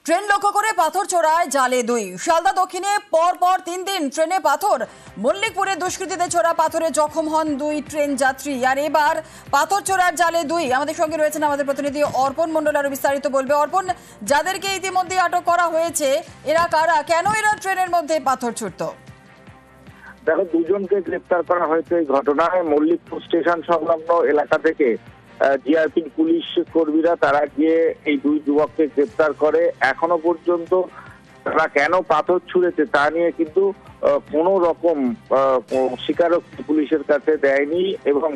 Train লক্ষ্য করে পাথর ছোড়ায় জালে দুই। শালদা দক্ষিণে পর 3 দিন ট্রেনে পাথর। মল্লিকপুরে দুষ্কৃতীদের ছোড়া পাথরে জখম হন 2 ট্রেন যাত্রী। আর এবার পাথর ছোড়ার জালে দুই। আমাদের সঙ্গে রয়েছেন আমাদের প্রতিনিধি অর্পণ মণ্ডল, আরো বিস্তারিত বলবে। অর্পণ, যাদেরকে ইতিমধ্যে আটক করা হয়েছে এরা কারা, কেন এরা ট্রেনের মধ্যে পাথর ছুড়ত? দেখো, দুজনকে গ্রেপ্তার করা হয়েছে এই ঘটনায়। মল্লিকপুর স্টেশন সংলগ্ন এলাকা থেকে জিআরপি পুলিশ কর্মীরা তারা গিয়ে এই 2 যুবককে গ্রেপ্তার করে। এখনো পর্যন্ত তারা কেন পাথর ছুঁড়েছে তা নিয়ে কিন্তু কোনো রকম স্বীকারোক্তি পুলিশের কাছে দেয়নি। এবং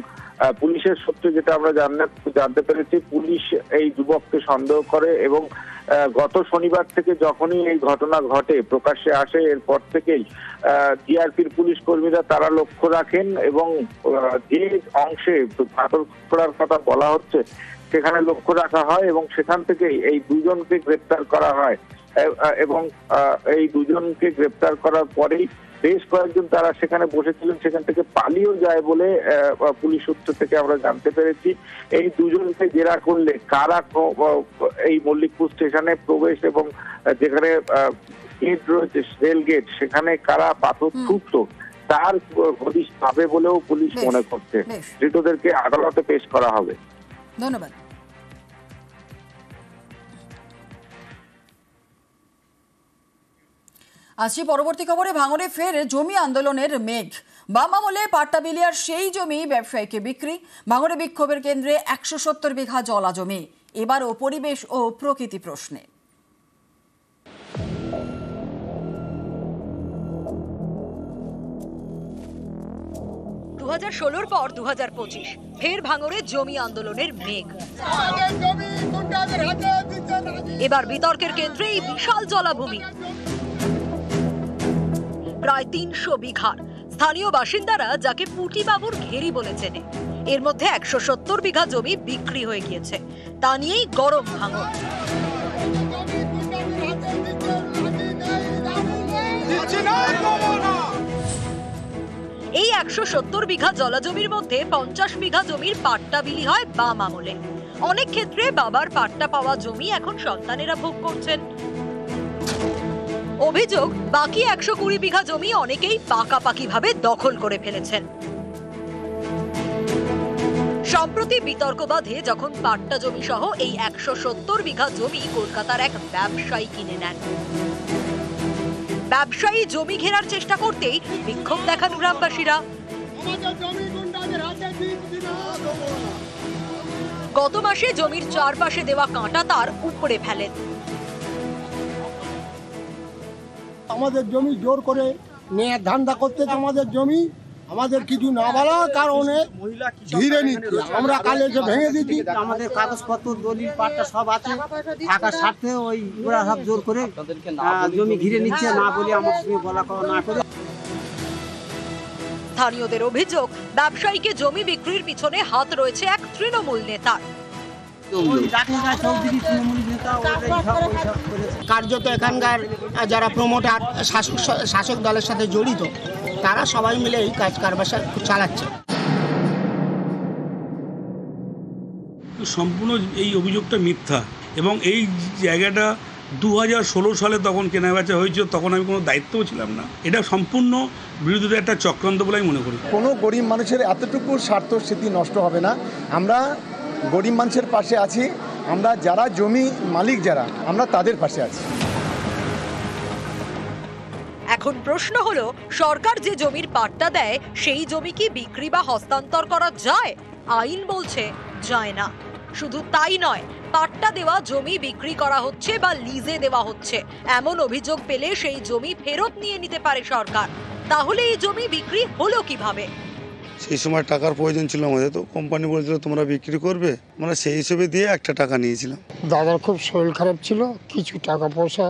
পুলিশের সূত্রে যেটা আমরা জানতে পেরেছি, পুলিশ এই যুবককে সন্দেহ করে এবং গত শনিবার থেকে যখনই এই ঘটনা ঘটে প্রকাশ্যে আসে, এরপর থেকেই জিআরপির পুলিশ কর্মীরা তারা লক্ষ্য রাখেন এবং যে অংশে পাথর ছোড়ার কথা বলা হচ্ছে সেখানে লক্ষ্য রাখা হয় এবং সেখান থেকেই এই দুজনকে গ্রেপ্তার করা হয়। এবং এই দুজনকে গ্রেপ্তার করার পরেই বেশ কয়েকজন তারা সেখানে বসেছিলেন, সেখান থেকে পালিয়েও যায় বলে পুলিশ সূত্র থেকে আমরা জানতে পেরেছি। এই দুজনকে জেরা করলে কারা এই মল্লিকপুর স্টেশনে প্রবেশ এবং যেখানে গেট রয়েছে রেল গেট সেখানে কারা পাথর ছুটতো তার হদিশ পাবে বলেও পুলিশ মনে করছে। ধৃতদেরকে আদালতে পেশ করা হবে। ধন্যবাদ। আসছি পরবর্তী খবরে। ভাঙড়ে ফের জমি আন্দোলনের মেঘ। বাম আমলে পাট্টাবিলিয়ার সেই জমি ব্যবসায়ীকে বিক্রি। ভাঙড়ে বিক্ষোভের কেন্দ্রে 170 বিঘা জলা জমি। এবারও পরিবেশ ও প্রকৃতি প্রশ্নে। 2016 পর 2025 ফের ভাঙড়ে জমি আন্দোলনের মেঘ। এবার বিতর্কের কেন্দ্রে এই বিশাল জলাভূমি, প্রায় 300 বিঘার। স্থানীয় বাসিন্দারা যাকে পুটিবাবুর ঘেরি বলে চেনে। এর মধ্যে 170 বিঘা জমি বিক্রি হয়ে গিয়েছে। তা নিয়েই গরম ভাঙড়। এই 170 বিঘা জলাজমির মধ্যে 50 বিঘা জমির পাট্টা বিলি হয় বাম আমলে। অনেক ক্ষেত্রে বাবার পাট্টা পাওয়া জমি এখন সন্তানেরা ভোগ করছেন। অভিযোগ, বাকি 120 বিঘা জমি অনেকেই পাকাপাকি ভাবে দখল করে ফেলেছেন। সম্প্রতি বিতর্ক বাধে যখন পাট্টা জমি সহ এই 170 বিঘা জমি কলকাতার এক ব্যবসায়ী কিনে নেন। ব্যবসায়ী জমি ঘেরার চেষ্টা করতেই বিক্ষোভ দেখান গ্রামবাসীরা। গত মাসে জমির চারপাশে দেওয়া কাঁটা তার উপরে ফেলেন। আমাদের জমি জোর করে নিয়ে ধান্দা করতে, আমাদের জমি আমাদের কিছু না বলার কারণে ঘিরে নিচ্ছে। আমরা কালে এসে ভেঙে দিচ্ছি। আমাদের কাগজপত্র দলিল পাট্টা সব আছে, থাকার স্বার্থে ওই ওরা সব জোর করে জমি ঘিরে নিচ্ছে, না বলে আমার সঙ্গে বলা কওয়া না করে। স্থানীয়দের অভিযোগ, ব্যবসায়ীকে জমি বিক্রির পিছনে হাত রয়েছে এক তৃণমূল নেতার। কার্যত এখানকার যারা প্রমোটার শাসক দলের সাথে জড়িত তারা সবাই মিলে এই কাজ কারবার চালাচ্ছে। সম্পূর্ণ এই অভিযোগটা মিথ্যা এবং এই জায়গাটা 2016 সালে তখন কেনাবেচা হয়েছিল, তখন আমি কোনো দায়িত্বও ছিলাম না। এটা সম্পূর্ণ বিরোধীদের একটা চক্রান্ত বলে আমি মনে করি। কোনো গরিব মানুষের এতটুকু স্বার্থ স্মৃতি নষ্ট হবে না। আমরা গরিব মানুষের পাশে আছি। আমরা যারা জমি মালিক যারা, আমরা তাদের পাশে আছি। এখন প্রশ্ন হলো, সরকার যে জমির পাট্টা দেয় সেই জমি কি বিক্রি বা হস্তান্তর করা যায়? আইন বলছে যায় না। শুধু তাই নয়, পাট্টা দেওয়া জমি বিক্রি করা হচ্ছে বা লিজে দেওয়া হচ্ছে এমন অভিযোগ পেলে সেই জমি ফেরত নিয়ে নিতে পারে সরকার। তাহলে এই জমি বিক্রি হলো কিভাবে? সেই সময় টাকার প্রয়োজন ছিল আমাদের, তো কোম্পানি বলেছিল তোমরা বিক্রি করবে, মানে সেই হিসেবে দিয়ে একটা টাকা নিয়েছিলাম। দাদার খুব শরীর খারাপ ছিল, কিছু টাকা পয়সা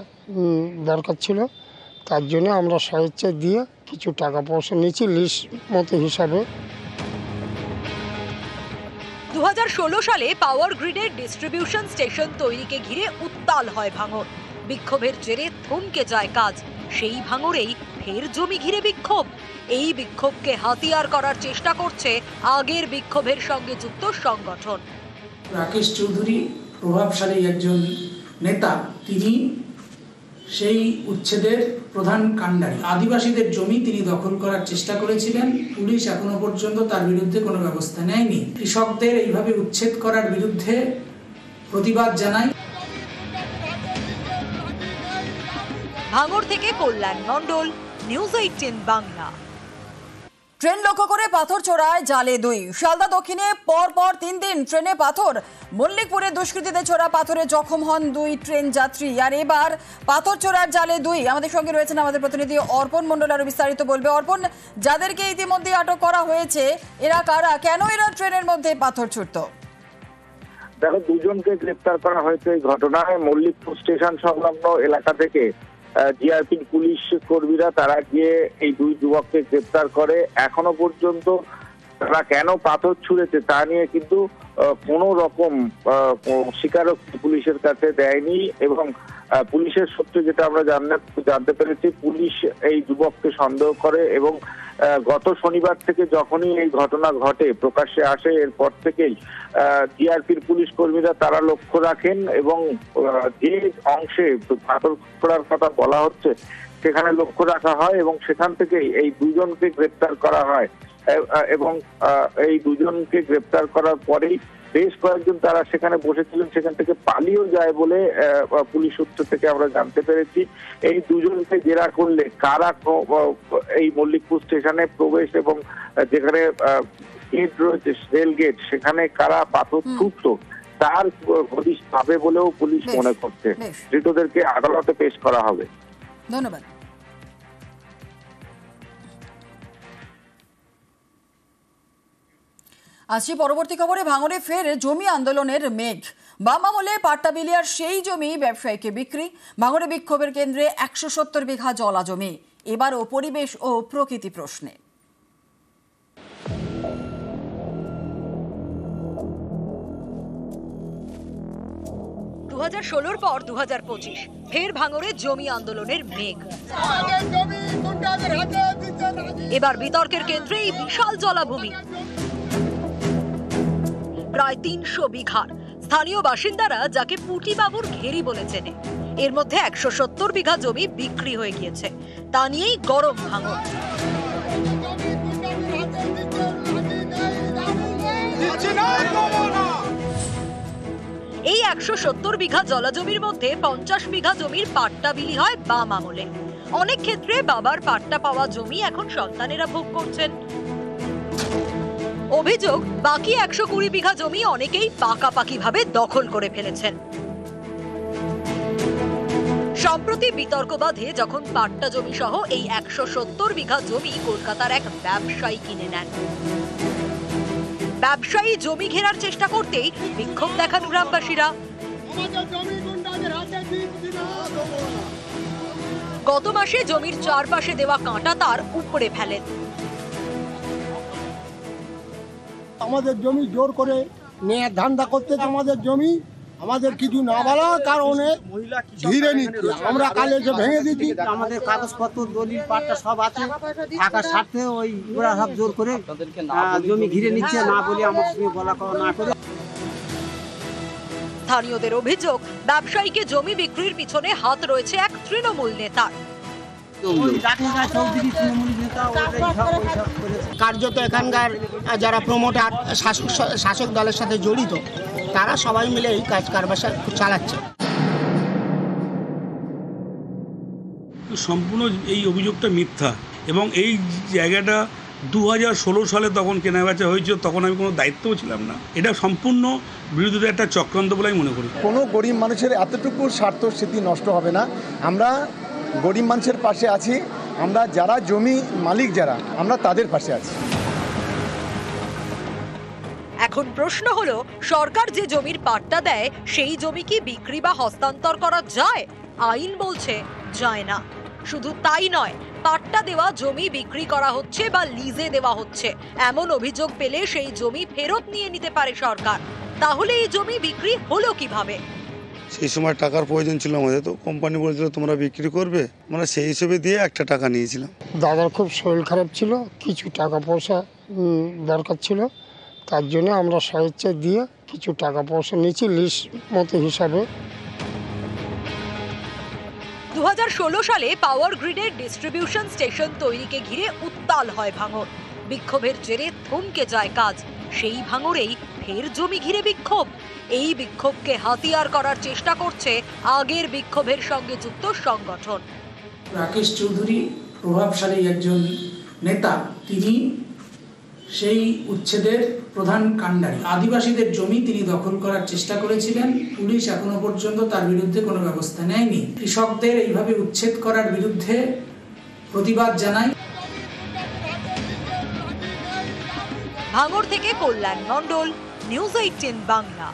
দরকার ছিল, তার জন্য আমরা স্বেচ্ছা দিয়ে কিছু টাকা পয়সা নিয়েছি লিস্ট মতো হিসাবে। 2016 সালে পাওয়ার গ্রিডের ডিস্ট্রিবিউশন স্টেশন তৈরিকে ঘিরে উত্তাল হয় ভাঙড়। বিক্ষোভের জেরে থমকে যায় কাজ। সেই ভাঙড়েই ফের জমি ঘিরে বিক্ষোভ। এই বিক্ষোভকে হাতিয়ার করার চেষ্টা করছে আগের বিক্ষোভের সঙ্গে যুক্ত সংগঠন। রাকেশ চৌধুরী প্রভাবশালী একজন নেতা, তিনি সেই উচ্ছেদের প্রধান কাণ্ডারি। আদিবাসীদের জমি তিনি দখল করার চেষ্টা করেছিলেন, পুলিশ এখনো পর্যন্ত তার বিরুদ্ধে কোনো ব্যবস্থা নেয়নি। কৃষকদের এইভাবে উচ্ছেদ করার বিরুদ্ধে প্রতিবাদ জানাই। ভাঙড় থেকে কল্যাণ মণ্ডল, নিউজ 18 বাংলা। ট্রেন লক্ষ্য করে পাথর ছোড়ায় জালে 2। শালদা দক্ষিণে পর 3 দিন ট্রেনে পাথর। মল্লিকপুরে দুষ্কৃতীদের ছোড়া পাথরে জখম হন 2 ট্রেন যাত্রী। আর এবার পাথর ছোড়ার জালে 2। আমাদের সঙ্গে রয়েছেন আমাদের প্রতিনিধি অর্পণ মণ্ডল, আরো বিস্তারিত বলবে। অর্পণ, যাদেরকে ইতিমধ্যে আটক করা হয়েছে এরা কারা, কেন এরা ট্রেনের মধ্যে পাথর ছুড়ত? দেখো, দুজনকে গ্রেপ্তার করা হয়েছে এই ঘটনায়। মল্লিকপুর স্টেশন সংলগ্ন এলাকা থেকে জিআরপি পুলিশ কর্মীরা তারা গিয়ে এই 2 যুবককে গ্রেপ্তার করে। এখনো পর্যন্ত তারা কেন পাথর ছুঁড়েছে তা নিয়ে কিন্তু কোনো রকম স্বীকারোক্তি পুলিশের কাছে দেয়নি। এবং পুলিশের সূত্রে যেটা আমরা জানতে পেরেছি, পুলিশ এই যুবককে সন্দেহ করে এবং গত শনিবার থেকে যখনই এই ঘটনা ঘটে প্রকাশ্যে আসে, এরপর থেকেই জিআরপির পুলিশ কর্মীরা তারা লক্ষ্য রাখেন এবং যে অংশে পাথর ছোড়ার কথা বলা হচ্ছে সেখানে লক্ষ্য রাখা হয় এবং সেখান থেকেই এই 2 জনকে গ্রেপ্তার করা হয়। এবং এই 2 জনকে গ্রেপ্তার করার পরেই বেশ কয়েকজন তারা সেখানে বসেছিলেন, সেখান থেকে পালিয়েও যায় বলে পুলিশ সূত্র থেকে আমরা জানতে পেরেছি। এই 2 জনকে জেরা করলে কারা এই মল্লিকপুর স্টেশনে প্রবেশ এবং যেখানে গেট রয়েছে রেল গেট, সেখানে কারা পাথর ছুটতো তার হদিশ পাবে বলেও পুলিশ মনে করছে। ধৃতদেরকে আদালতে পেশ করা হবে। ধন্যবাদ। আসছি পরবর্তী খবরে। ভাঙড়ে ফের জমি আন্দোলনের মেঘ। বাম আমলে পাট্টাবিলিয়ার সেই জমি ব্যবসায়ীকে বিক্রি। ভাঙড়ে বিক্ষোভের কেন্দ্রে 170 বিঘা জলা জমি। এবারও পরিবেশ ও প্রকৃতি প্রশ্নে। 2016 পর 2025 ফের ভাঙড়ে জমি আন্দোলনের মেঘ। এবার বিতর্কের কেন্দ্রে এই বিশাল জলাভূমি, প্রায় 300 বিঘার। স্থানীয় বাসিন্দারা যাকে পুটিবাবুর ঘেরি বলে চেনে। এর মধ্যে 170 বিঘা জমি বিক্রি হয়ে গিয়েছে। তা নিয়েই গরম ভাঙড়। এই 170 বিঘা জলা জমির মধ্যে 50 বিঘা জমির পাট্টা বিলি হয় বাম আমলে। অনেক ক্ষেত্রে বাবার পাট্টা পাওয়া জমি এখন সন্তানেরা ভোগ করছেন। অভিযোগ, বাকি 120 বিঘা জমি অনেকেই পাকাপাকি ভাবে দখল করে ফেলেছেন। সম্প্রতি বিতর্ক বাধে যখন পাট্টা জমি সহ এই 170 বিঘা জমি কলকাতার এক ব্যবসায়ী কিনে নেন। ব্যবসায়ী জমি ঘেরার চেষ্টা করতেই বিক্ষোভ দেখান গ্রামবাসীরা। গত মাসে জমির চারপাশে দেওয়া কাঁটা তার উপরে ফেলেন। আমাদের জমি জোর করে নিয়ে ধান্দা করতে, আমাদের জমি আমাদের কিছু না বলার কারণে ঘিরে নিচ্ছে। আমরা কালে যে ভেঙে দিচ্ছি, আমাদের কাগজপত্র দলিল পাট্টা সব আছে, থাকার স্বার্থে ওই ওরা সব জোর করে জমি ঘিরে নিচ্ছে, না বলে আমার সঙ্গে বলা কওয়া না করে। স্থানীয়দের অভিযোগ, ব্যবসায়ীকে জমি বিক্রির পিছনে হাত রয়েছে এক তৃণমূল নেতার। কার্যত এখানকার যারা প্রমোটার শাসক দলের সাথে জড়িত, তারা সবাই মিলে এই কাজ কারবার চালাচ্ছে। সম্পূর্ণ এই অভিযোগটা মিথ্যা এবং এই জায়গাটা 2016 সালে তখন কেনাবেচা হয়েছিল, তখন আমি কোনো দায়িত্বও ছিলাম না। এটা সম্পূর্ণ বিরোধীদের একটা চক্রান্ত বলে আমি মনে করি। কোনো গরিব মানুষের এতটুকু স্বার্থ স্মৃতি নষ্ট হবে না। আমরা গরিব মানুষের পাশে আছি। আমরা যারা জমি মালিক যারা, আমরা তাদের পাশে আছি। এখন প্রশ্ন হলো, সরকার যে জমির পাট্টা দেয় সেই জমি কি বিক্রি বা হস্তান্তর করা যায়? আইন বলছে যায় না। শুধু তাই নয়, পাট্টা দেওয়া জমি বিক্রি করা হচ্ছে বা লিজে দেওয়া হচ্ছে এমন অভিযোগ পেলে সেই জমি ফেরত নিয়ে নিতে পারে সরকার। তাহলে এই জমি বিক্রি হলো কিভাবে? সেই সময় টাকার প্রয়োজন ছিল আমাদের, তো কোম্পানি বলেছিল তোমরা বিক্রি করবে, মানে সেই হিসেবে দিয়ে একটা টাকা নিয়েছিলাম। দাদার খুব শরীর খারাপ ছিল, কিছু টাকা পয়সা দরকার ছিল, তার জন্য আমরা স্বেচ্ছা দিয়ে কিছু টাকা পয়সা নিয়েছি লিস্ট মতো হিসাবে। 2016 সালে পাওয়ার গ্রিডের ডিস্ট্রিবিউশন স্টেশন তৈরিকে ঘিরে উত্তাল হয় ভাঙড়। বিক্ষোভের জেরে থমকে যায় কাজ। সেই ভাঙড়েই ফের জমি ঘিরে বিক্ষোভ। এই বিক্ষোভকে হাতিয়ার করার চেষ্টা করছে আগের বিক্ষোভের সঙ্গে যুক্ত সংগঠন। রাকেশ চৌধুরী প্রভাবশালী একজন নেতা, তিনি সেই উচ্ছেদের প্রধান কাণ্ডারি। আদিবাসীদের জমি তিনি দখল করার চেষ্টা করেছিলেন, পুলিশ এখনো পর্যন্ত তার বিরুদ্ধে কোনো ব্যবস্থা নেয়নি। কৃষকদের এইভাবে উচ্ছেদ করার বিরুদ্ধে প্রতিবাদ জানাই। ভাঙড় থেকে কল্যাণ মণ্ডল, নিউজ 18 বাংলা।